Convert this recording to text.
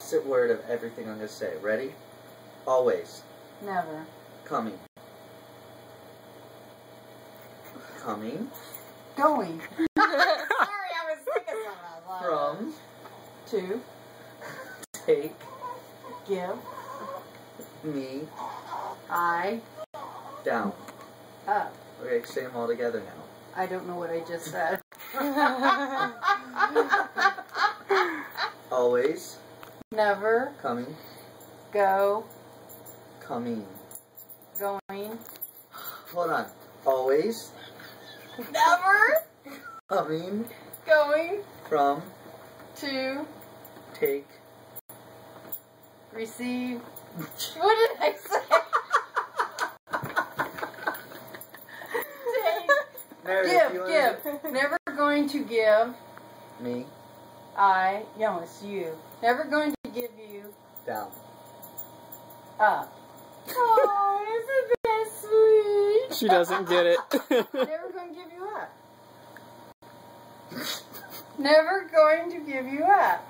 opposite word of everything I'm going to say. Ready? Always. Never. Coming. Coming. Going. Sorry, I was thinking something. From. To. Take. Give. Me. I. Down. Up. Okay, say them all together now. I don't know what I just said. Always. Never. Coming. Go. Coming. Going. Hold on. Always. Never. Coming. Going. From. To. Take. Receive. What did I say? Meredith, you Give. Never going to give. Me. No, it's you. Never going to give you Down. up. Oh, isn't that sweet? She doesn't get it. Never going to give you up. Never going to give you up.